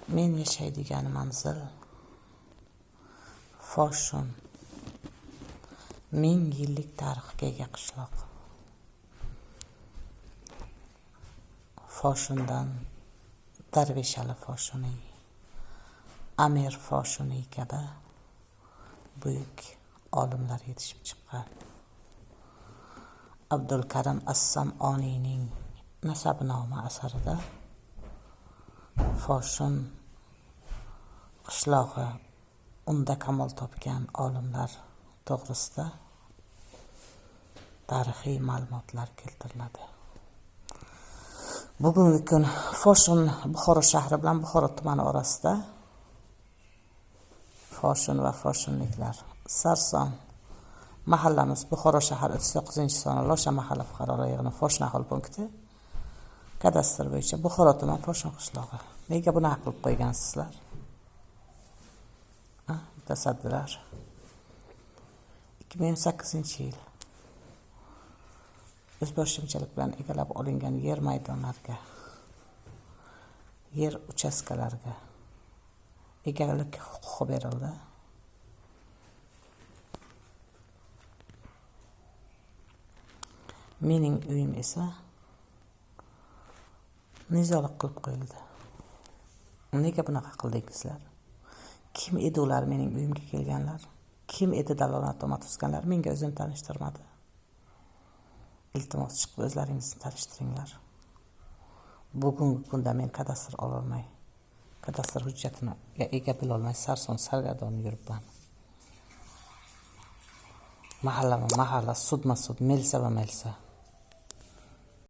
Men yashaydigan manzil Foshun 1000 yillik tarixga ega qishloq. Foshundan Darveshali Foshuni, Amir Foshuni kabi buyuk olimlar yetishib chiqqan. Abdulkarim As-Samoniyning Nasabnoma asarida Foshun qishlog'i unda kamol topgan olimlar to'g'risida tarixiy ma'lumotlar keltiriladi. Bugungi kun Foshun Buxoro shahri bilan Buxoro tumani orasida Foshun va Foshunliklar Sarson mahallamiz Buxoro shahar 39-soni Losha mahalla fuqarolar yig'ini Foshun aholi punkti kadastr bo'yicha Buxoro tuman Foshun qishlog'i. Nega buni qilib qo'ygansizlar? Mutasaddilar 2008-yil o'zboshimchalik bilan egallab olingan yer maydonlariga, yer uchastkalariga egalik huquqi berildi. Mening uyim esa nizoliq qilib qo'yildi. Nega bunaqa qildingizlar? Kim edi ular mening uyimga kelganlar? Kim edi dalolatnoma tuzganlar? Menga o'zini tanishtirmadi. Iltimos chiqib o'zlaringizni tanishtiringlar. Bugungi kunda men kadastr ololmay, kadastr hujjatini ega bo'lolmay sarson sargardon yuribman. Mahalla, sudma-sud, melsa va melsa.